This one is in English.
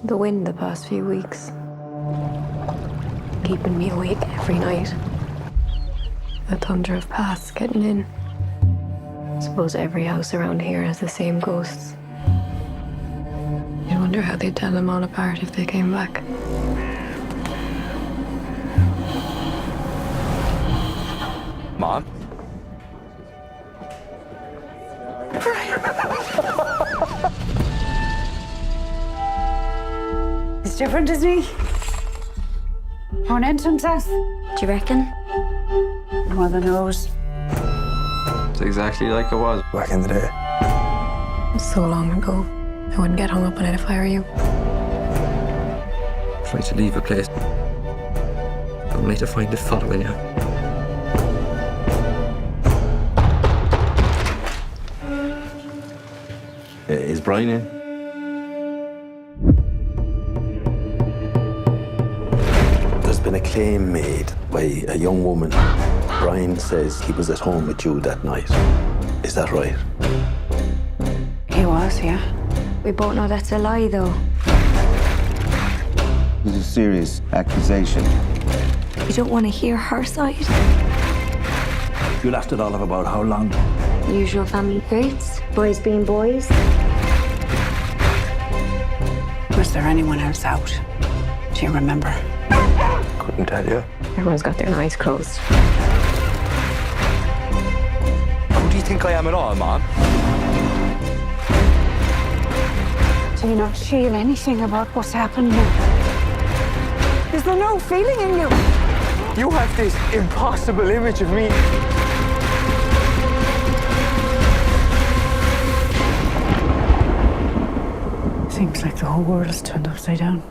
The wind the past few weeks, keeping me awake every night. The thunder of paths getting in. Suppose every house around here has the same ghosts. You wonder how they'd tell them all apart if they came back. Mom? It's different, isn't he? On entrance house. Do you reckon? Mother knows. It's exactly like it was back in the day. So long ago. I wouldn't get hung up on it if I were you. Try to leave a place, only to find it following you. Is Brian in? There's been a claim made by a young woman. Brian says he was at home with you that night. Is that right? He was, yeah. We both know that's a lie, though. It's a serious accusation. You don't want to hear her side? You lasted all of about how long? Usual family traits. Boys being boys. Was there anyone else out? Do you remember? Couldn't tell you. Everyone's got their eyes closed. Who do you think I am at all, Mom? Do you not feel anything about what's happened now? Is there no feeling in you? You have this impossible image of me. Seems like the whole world is turned upside down.